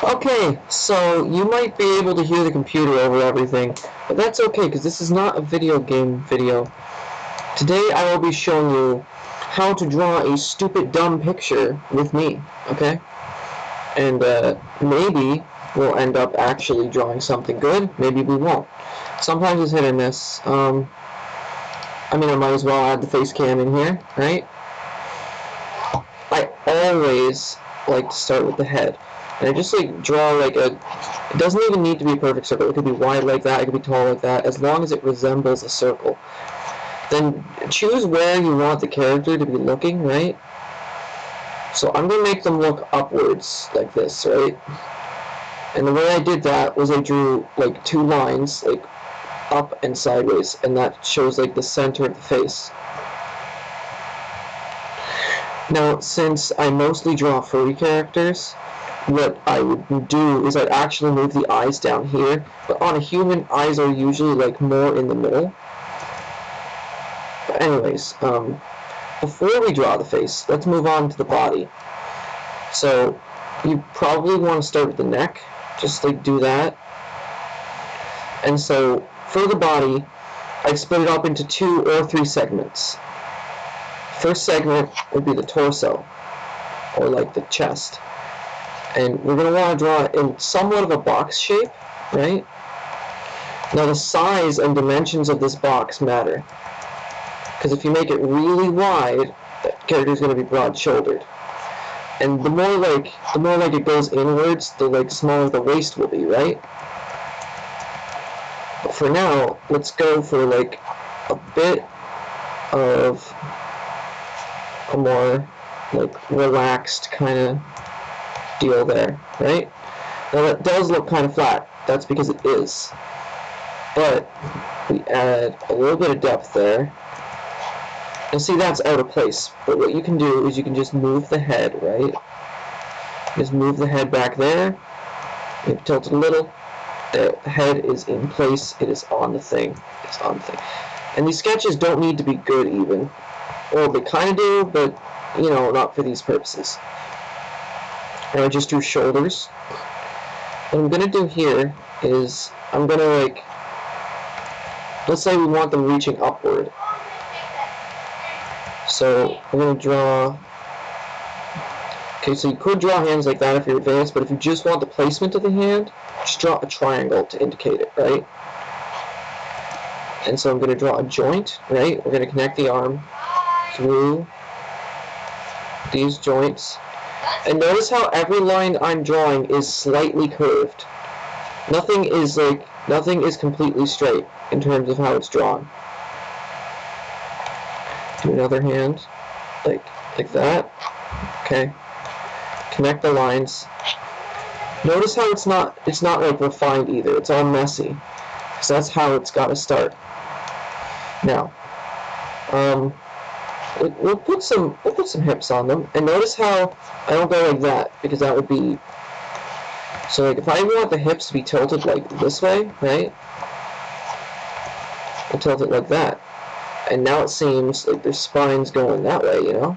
Okay, so you might be able to hear the computer over everything, but that's okay because this is not a video game video. Today I will be showing you how to draw a stupid dumb picture with me, okay? And maybe we'll end up actually drawing something good, maybe we won't. Sometimes it's hit or miss. I might as well add the face cam in here, right? I always like to start with the head. And I just like draw like a, it doesn't even need to be a perfect circle. It could be wide like that, it could be tall like that, as long as it resembles a circle. Then choose where you want the character to be looking, right? So I'm going to make them look upwards like this, right? And the way I did that was I drew like two lines, like up and sideways, and that shows like the center of the face. Now, since I mostly draw furry characters, what I would do is I'd actually move the eyes down here, but on a human, eyes are usually like more in the middle. But anyways, before we draw the face, let's move on to the body. So you probably want to start with the neck, just like do that. And so for the body, I've split it up into 2 or 3 segments. First segment would be the torso, or like the chest. And we're going to want to draw it in somewhat of a box shape, right? Now the size and dimensions of this box matter, because if you make it really wide, that character is going to be broad-shouldered. And the more like it goes inwards, the like smaller the waist will be, right? But for now, let's go for like a bit of a more like relaxed kind of deal there, right? Now that does look kind of flat. That's because it is. But we add a little bit of depth there. And see, that's out of place. But what you can do is you can just move the head, right? Just move the head back there. Maybe tilt it a little. The head is in place. It is on the thing. It's on the thing. And these sketches don't need to be good even. Well, they kind of do, but, you know, not for these purposes. And I just drew shoulders. What I'm going to do here is I'm going to, like, let's say we want them reaching upward. So we're going to draw, okay, so you could draw hands like that if you're advanced, but if you just want the placement of the hand, just draw a triangle to indicate it, right? And so I'm going to draw a joint, right? We're going to connect the arm through these joints. And notice how every line I'm drawing is slightly curved. Nothing is completely straight in terms of how it's drawn. Do another hand, like that. Okay. Connect the lines. Notice how it's not like refined either. It's all messy, because that's how it's got to start. Now, we'll put some hips on them, and notice how I don't go like that, because that would be, so like if I want the hips to be tilted like this way, right? I'll tilt it like that. And now it seems like their spine's going that way, you know?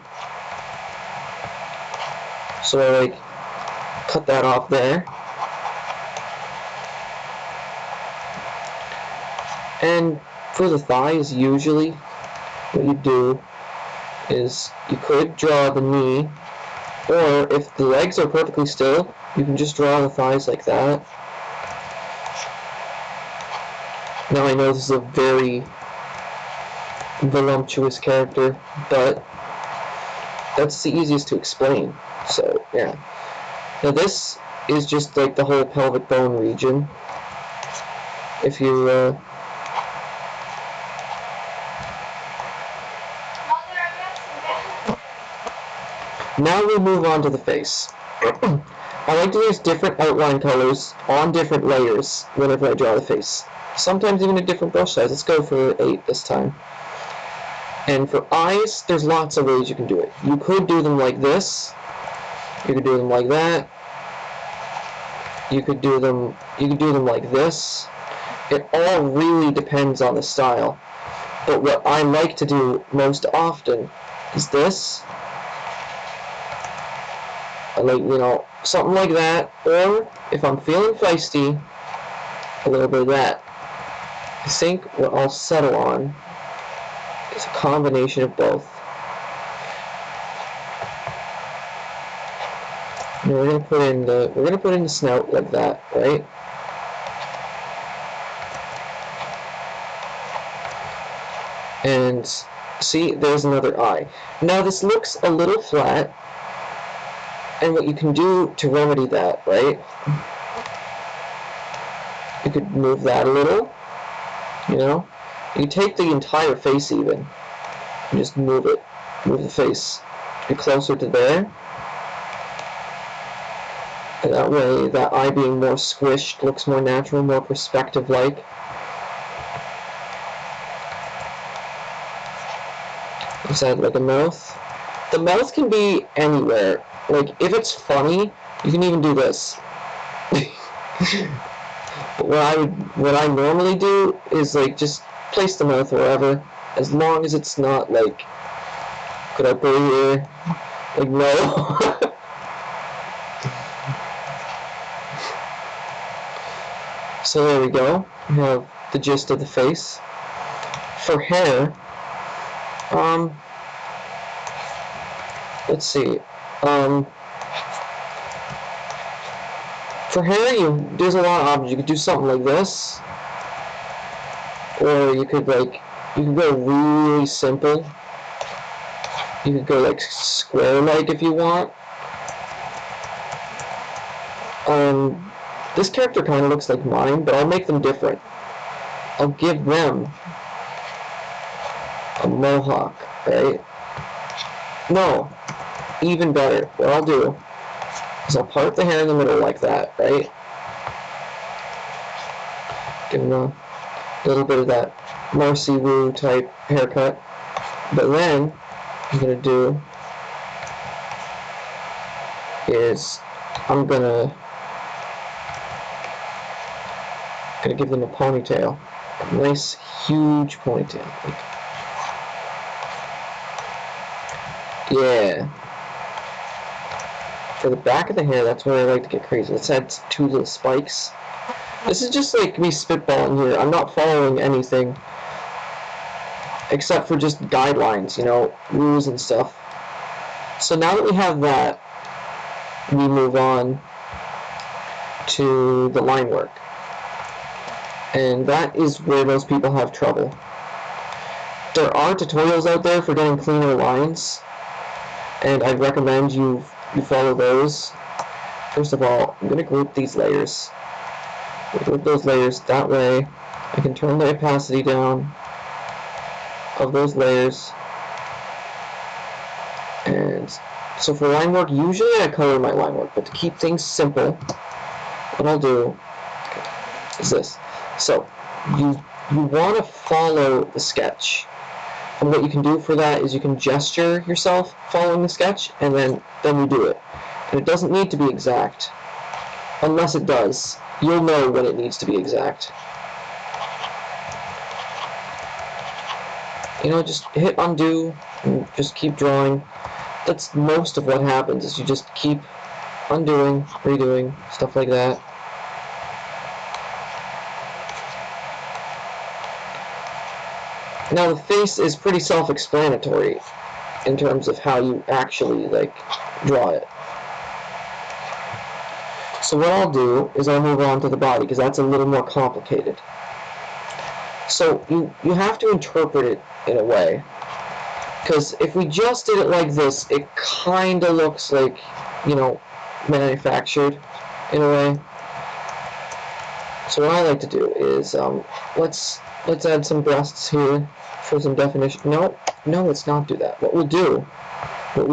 So I like cut that off there. And for the thighs, usually what you do is you could draw the knee, or if the legs are perfectly still, you can just draw the thighs like that. Now I know this is a very voluptuous character, but that's the easiest to explain. So yeah. Now this is just like the whole pelvic bone region. If you now we move on to the face. I like to use different outline colors on different layers whenever I draw the face. Sometimes even a different brush size. Let's go for 8 this time. And for eyes, there's lots of ways you can do it. You could do them like this. You could do them like that. You could do them like this. It all really depends on the style. But what I like to do most often is this. like, you know, something like that. Or if I'm feeling feisty, a little bit of that. I think what I'll settle on is a combination of both. And we're gonna put in the snout like that, right? And see, there's another eye. Now this looks a little flat, and what you can do to remedy that, right? You could move that a little, you know? You take the entire face even, and just move it. Move the face. Be closer to there. And that way, that eye being more squished looks more natural, more perspective-like. Just add like a mouth. The mouth can be anywhere. Like, if it's funny, you can even do this. But what I normally do is like just place the mouth wherever, as long as it's not like, could I put it here? Like, no. So there we go. We have the gist of the face. For hair, let's see. For hair, there's a lot of options. You could do something like this, or you could go really simple. You could go like square-like if you want. This character kind of looks like mine, but I'll make them different. I'll give them a mohawk, right? No, even better. What I'll do is I'll part the hair in the middle like that, right? Give them a little bit of that Marcy Wu type haircut. But then, what I'm going to do is I'm gonna give them a ponytail. A nice, huge ponytail. Like, yeah. For the back of the hair, that's where I like to get crazy. Let's add 2 little spikes. This is just like me spitballing here. I'm not following anything except for just guidelines, you know, rules and stuff. So now that we have that, we move on to the line work. And that is where most people have trouble. There are tutorials out there for getting cleaner lines, and I'd recommend you follow those. First of all, I'm going to group these layers. Group those layers, that way I can turn the opacity down of those layers. And so for line work, usually I color my line work, but to keep things simple, what I'll do is this. So you want to follow the sketch, and what you can do for that is you can gesture yourself following the sketch, and then you do it. And it doesn't need to be exact, unless it does. You'll know when it needs to be exact. You know, just hit undo and just keep drawing. That's most of what happens, is you just keep undoing, redoing, stuff like that. Now the face is pretty self-explanatory in terms of how you actually, like, draw it. So what I'll do is I'll move on to the body, because that's a little more complicated. So you have to interpret it in a way, because if we just did it like this, it kind of looks like, you know, manufactured in a way. So what I like to do is let's add some breasts here for some definition. No, let's not do that. What we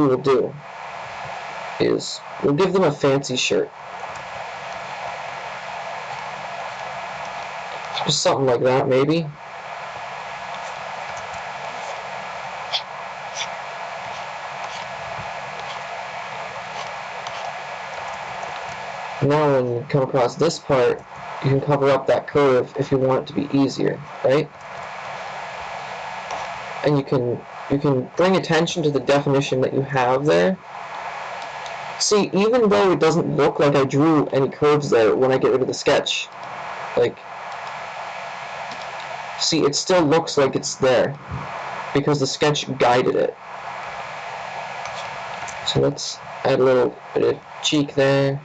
will do is we'll give them a fancy shirt. Just something like that, maybe. Now when you come across this part, you can cover up that curve if you want it to be easier, right? And you can bring attention to the definition that you have there. See, even though it doesn't look like I drew any curves there when I get rid of the sketch, like, see, it still looks like it's there because the sketch guided it. So let's add a little bit of cheek there.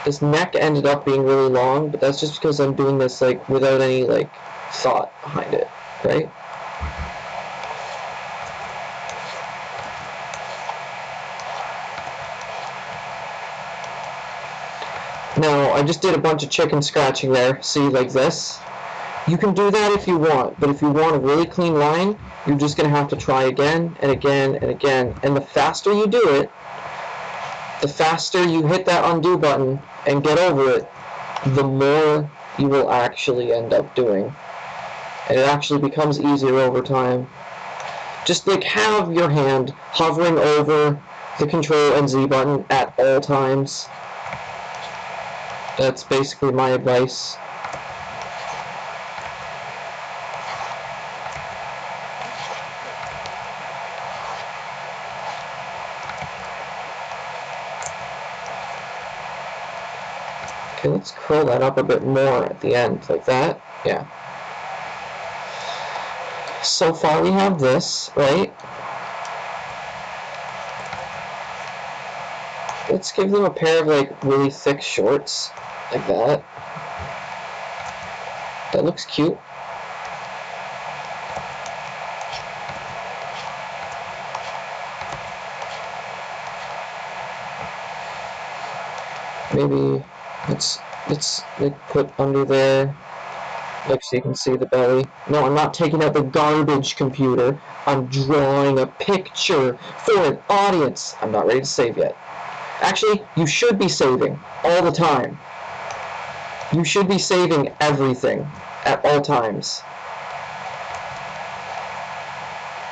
This neck ended up being really long, but that's just because I'm doing this like without any like thought behind it, right? Now, I just did a bunch of chicken scratching there, see, like this. You can do that if you want, but if you want a really clean line, you're just going to have to try again and again and again. And the faster you do it, the faster you hit that undo button and get over it, the more you will actually end up doing. And it actually becomes easier over time. Just like have your hand hovering over the Control and Z button at all times. That's basically my advice. Okay, let's curl that up a bit more at the end, like that. Yeah. So far we have this, right? Let's give them a pair of like really thick shorts, like that. That looks cute. Maybe let's like put under there, like so you can see the belly. No, I'm not taking out the garbage computer. I'm drawing a picture for an audience. I'm not ready to save yet. Actually, you should be saving all the time. You should be saving everything at all times.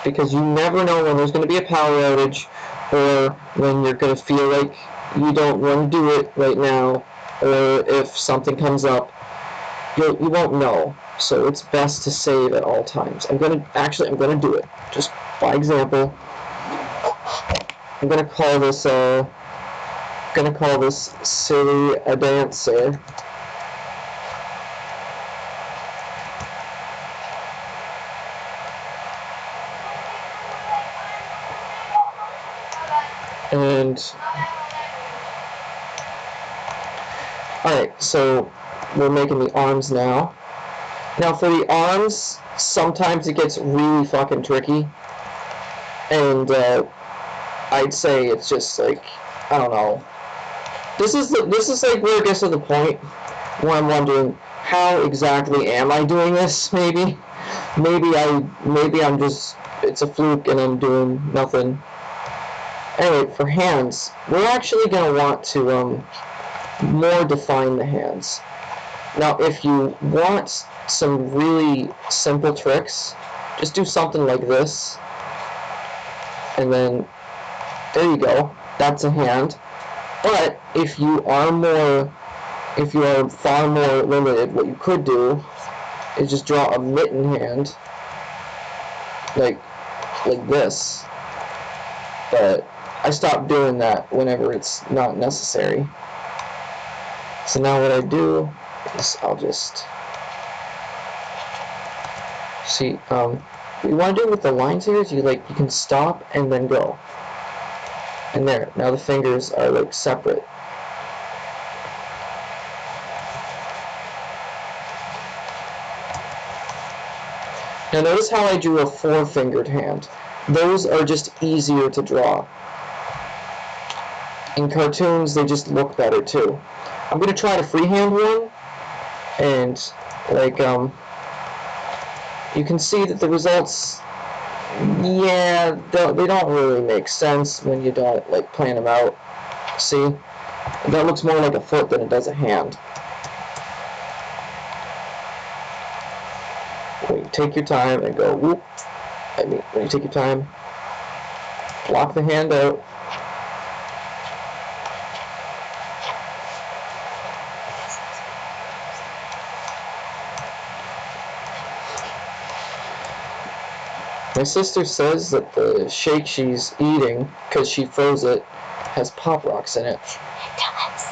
Because you never know when there's going to be a power outage or when you're going to feel like you don't want to do it right now, or if something comes up, you won't know. So it's best to save at all times. I'm going to do it. Just by example, I'm going to call this silly a dancer. And alright, so we're making the arms now. Now for the arms, sometimes it gets really fucking tricky. And I'd say it's just like, I don't know. This is like where it gets to the point where I'm wondering how exactly am I doing this, maybe? Maybe I'm just, it's a fluke and I'm doing nothing. Anyway, for hands, we're actually going to want to more define the hands. Now, if you want some really simple tricks, just do something like this. And then, there you go. That's a hand. But if you are far more limited, what you could do is just draw a mitten hand, like this. But I stopped doing that whenever it's not necessary. So now what I do is I'll just see. What you want to do with the lines here is you can stop and then go. And there. Now the fingers are like separate. Now notice how I drew a four-fingered hand. Those are just easier to draw. In cartoons, they just look better too. I'm going to try to freehand one, and you can see that the results, yeah, they don't really make sense when you don't plan them out. See? That looks more like a foot than it does a hand. When you take your time and go whoop, when you take your time, block the hand out. My sister says that the shake she's eating, because she froze it, has Pop Rocks in it. It does.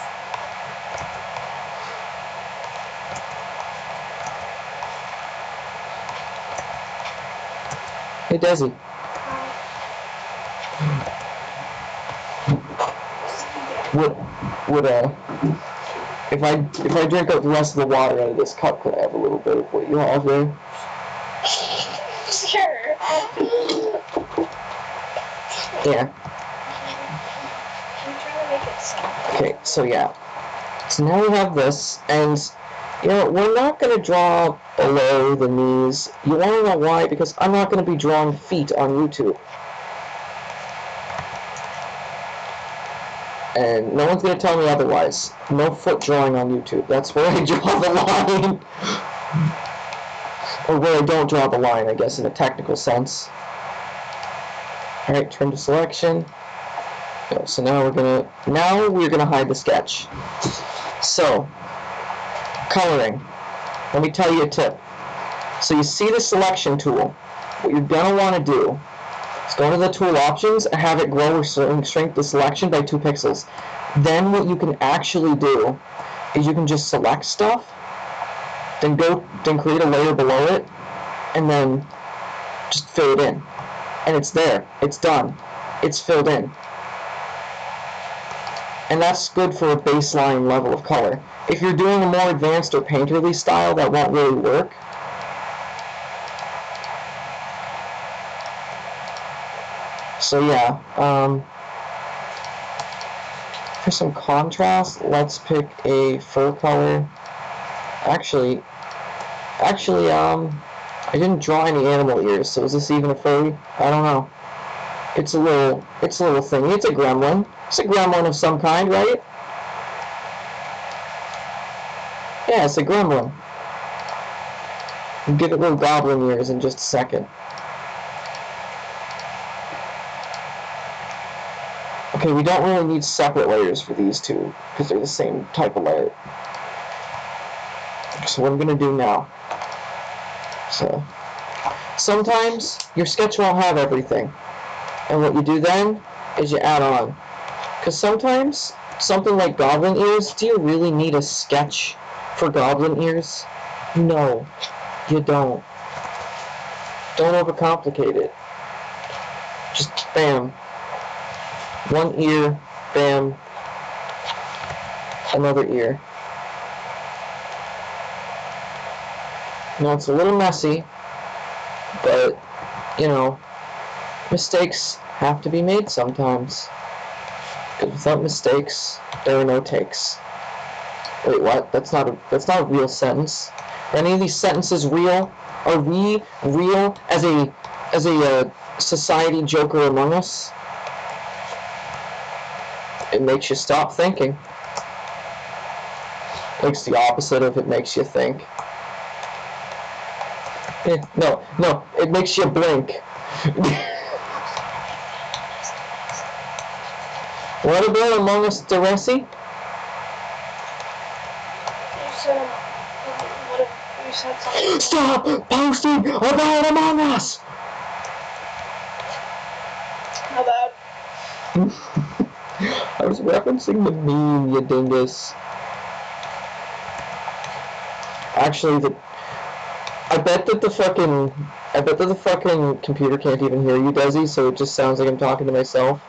Hey, Desi. Would if I drink up the rest of the water out of this cup, could I have a little bit of what you have there? Sure. Yeah. I'm trying to make it soft. Okay, so yeah. So now we have this, and you know, we're not going to draw below the knees. You want to know why? Because I'm not going to be drawing feet on YouTube. And no one's going to tell me otherwise. No foot drawing on YouTube. That's where I draw the line. Or where I don't draw the line, I guess, in a technical sense. Alright, turn to selection. So now we're gonna hide the sketch. So, coloring. Let me tell you a tip. So you see the selection tool. What you're gonna want to do is go to the tool options and have it grow or shrink the selection by 2 pixels. Then what you can actually do is you can just select stuff, then create a layer below it, and then just fill it in. And it's there. It's done. It's filled in. And that's good for a baseline level of color. If you're doing a more advanced or painterly style, that won't really work. So yeah, for some contrast, let's pick a fur color. Actually, I didn't draw any animal ears, so is this even a furry? I don't know. It's a little thing. It's a gremlin. It's a gremlin of some kind, right? Yeah, it's a gremlin. We'll give it little goblin ears in just a second. Okay, we don't really need separate layers for these two, because they're the same type of layer. So what I'm going to do now. So, sometimes your sketch won't have everything. And what you do then is you add on. Because sometimes, something like goblin ears, do you really need a sketch for goblin ears? No, you don't. Don't overcomplicate it. Just bam. One ear, bam. Another ear. Now it's a little messy, but, you know, mistakes have to be made sometimes. Because without mistakes, there are no takes. Wait, what? That's not a real sentence. Are any of these sentences real? Are we real as a society joker among us? It makes you stop thinking. It's the opposite of it makes you think. No, it makes you blink. What about Among Us, Deresi? You said something. Stop posting about Among Us! How bad? I was referencing the meme, you dingus. Actually, I bet that the fucking computer can't even hear you, Desi, so it just sounds like I'm talking to myself.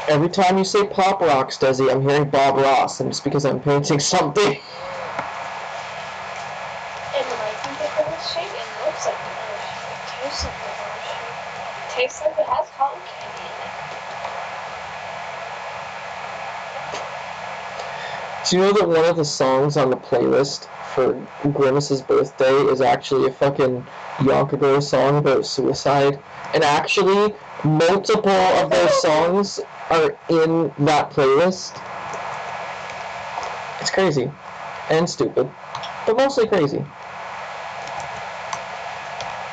Every time you say Pop Rocks, Desi, I'm hearing Bob Ross, and it's because I'm painting something. It might be the first shape. It looks like the first shape. It tastes like the first shape. It tastes like it has cotton candy in it. Do you know that one of the songs on the playlist for Grimace's birthday is actually a fucking Yonkagura song about suicide? And actually, multiple of their songs are in that playlist. It's crazy. And stupid. But mostly crazy.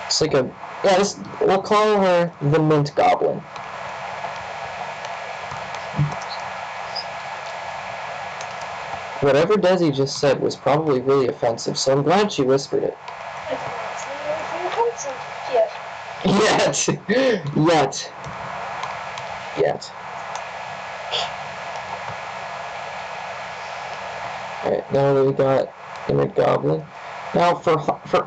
It's like a Yeah, we'll call her the Mint Goblin. Whatever Desi just said was probably really offensive, so I'm glad she whispered it. I did not say anything offensive yet. Yet. Alright, now that we got the Mint Goblin. Now, for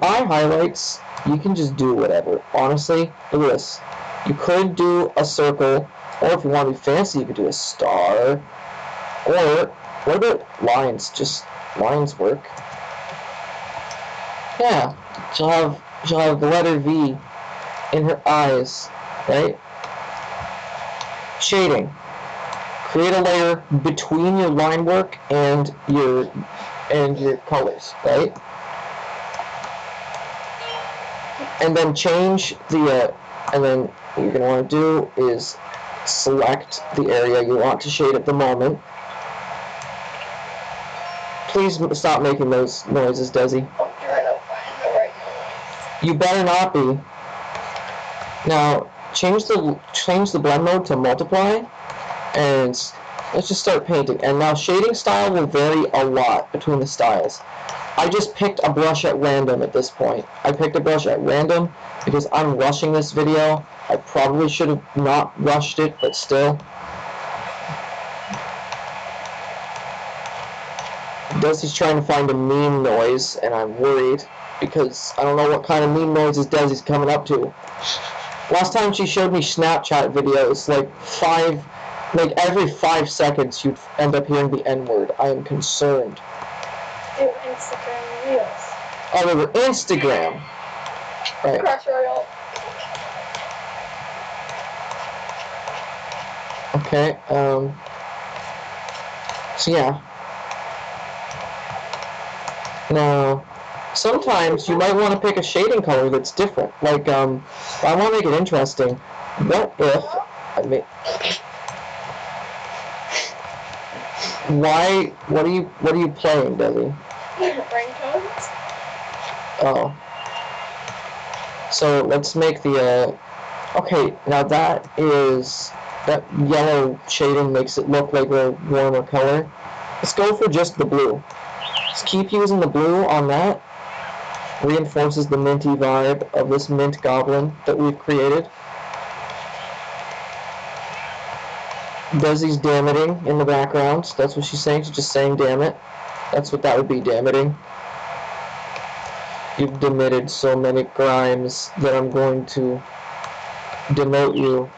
eye highlights, you can just do whatever. Honestly, look at this. You could do a circle, or if you want to be fancy, you could do a star. Or, what about lines? Just lines work. Yeah, she'll have the letter V in her eyes, right? Shading. Create a layer between your line work and your colors, right? And then change the and then what you're gonna want to do is select the area you want to shade at the moment. Please stop making those noises, Desi. You better not be. Now change the blend mode to multiply, and let's just start painting. And now shading style will vary a lot between the styles. I just picked a brush at random at this point. I picked a brush at random because I'm rushing this video. I probably should have not rushed it, but still. Desi's trying to find a meme noise, and I'm worried because I don't know what kind of meme noises Desi's coming up to. Last time she showed me Snapchat videos, like every 5 seconds you'd end up hearing the N-word. I am concerned. They were Instagram Reels. Oh, they were Instagram. Right. Crash Royale. Okay, so yeah. Now, sometimes you might want to pick a shading color that's different. Like, if I want to make it interesting, what if I make... What are you playing, Desi? Ringtones? Oh. So, let's make the, okay, now that yellow shading makes it look like a warmer color. Let's go for just the blue. Just keep using the blue on that. Reinforces the minty vibe of this Mint Goblin that we've created. Desi's dammiting in the background. That's what she's saying. She's just saying damn it. That's what that would be, dammiting. You've demitted so many crimes that I'm going to demote you.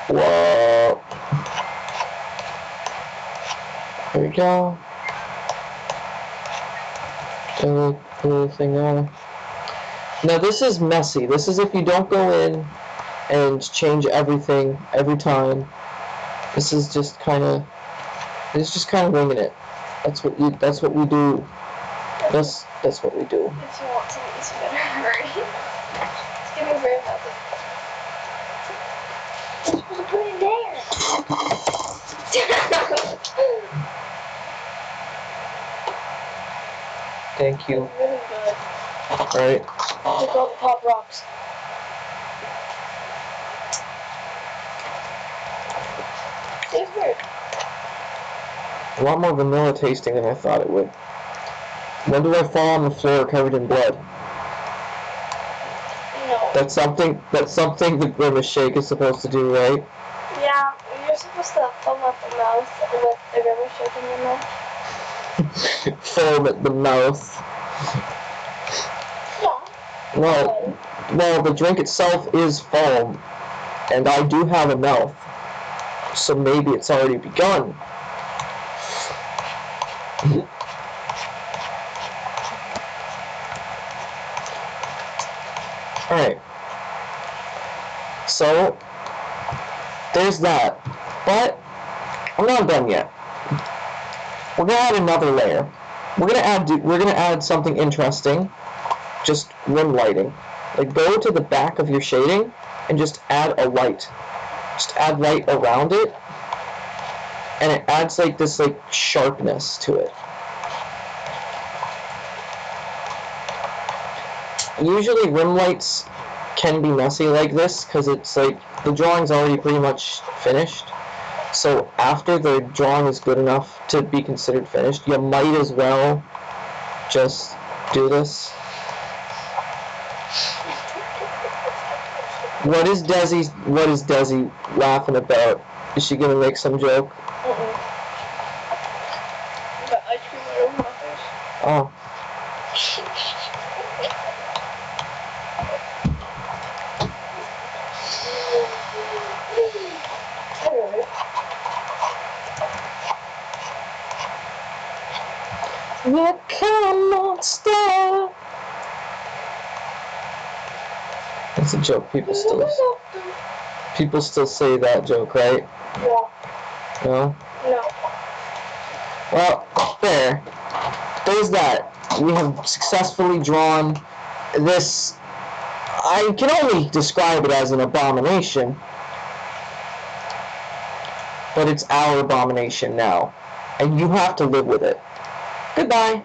Whoa. There we go. Thing on. Now this is messy. This is if you don't go in and change everything every time. This is just kind of winging it. That's what we do. That's what we do. If you want to make this better, hurry. It's getting very messy. You're supposed to put it there. Thank you. Really good. Alright. Look all the pop rocks. Tastes weird. A lot more vanilla tasting than I thought it would. When do I fall on the floor covered in blood? No. That's something the Grimace Shake is supposed to do, right? Yeah, you're supposed to foam at the mouth with the Grimace Shake in your mouth. Foam at the mouth. Yeah. Well, the drink itself is foam, and I do have a mouth, so maybe it's already begun. Alright. So, there's that. But, I'm not done yet. We're gonna add another layer. We're gonna add something interesting. Just rim lighting. Like, go to the back of your shading and just add a light. Just add light around it, and it adds like this sharpness to it. Usually rim lights can be messy like this because it's like the drawing's already pretty much finished. So after the drawing is good enough to be considered finished, you might as well just do this. What is Desi laughing about? Is she gonna make some joke? The ice cream over my face. Oh. What kind of monster? That's a joke. People still say that joke, right? Yeah. No? No. Well, there. There's that. We have successfully drawn this. I can only describe it as an abomination. But it's our abomination now. And you have to live with it. Goodbye.